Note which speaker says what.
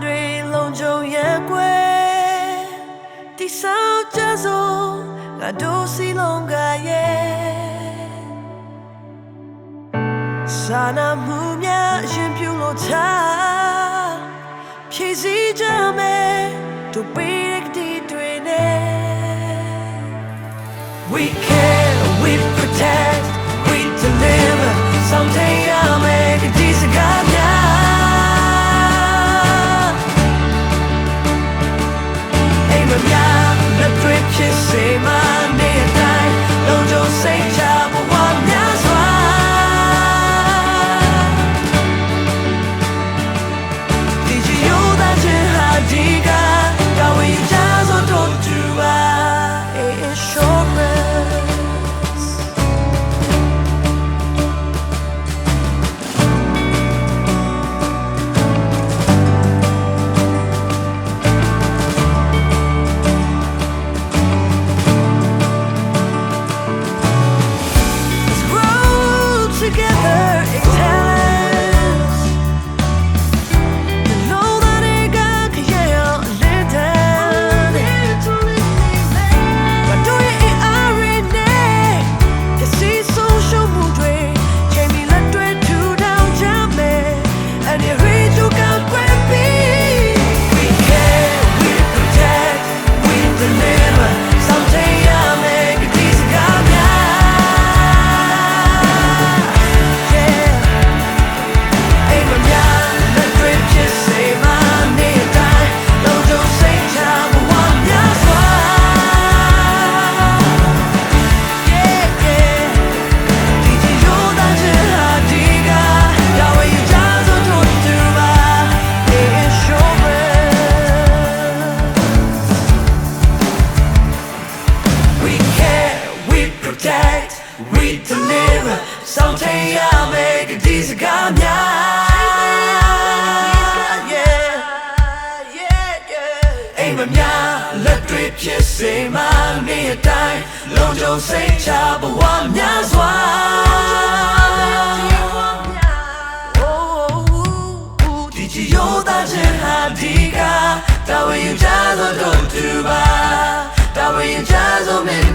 Speaker 1: တွေလုံးကြုံရဲ့ကွယ်တိဆောက်ကြစို့ငါတို့စီလုံးကရဲ့စာနာမှုများရင်ပြူလို့ထားဖြည့်စည်းကြမယ်တို့ပေးတဲ့ဒီတွေနဲ့ We care, we protect, we deliver. Someday I'll make a decent guy. Hey, my man, the drip just say my name. Don't just say job, but what that's why. Did you know that you had diga? That way you just don't do it. It's short. We deliver. Someday I'll make a decent guy. Yeah, yeah. Ain't my man, let drip just say my name. Die, long don't say child, but one man's oh, did you know that you had diga? That way you just don't do bad. That way you just don't make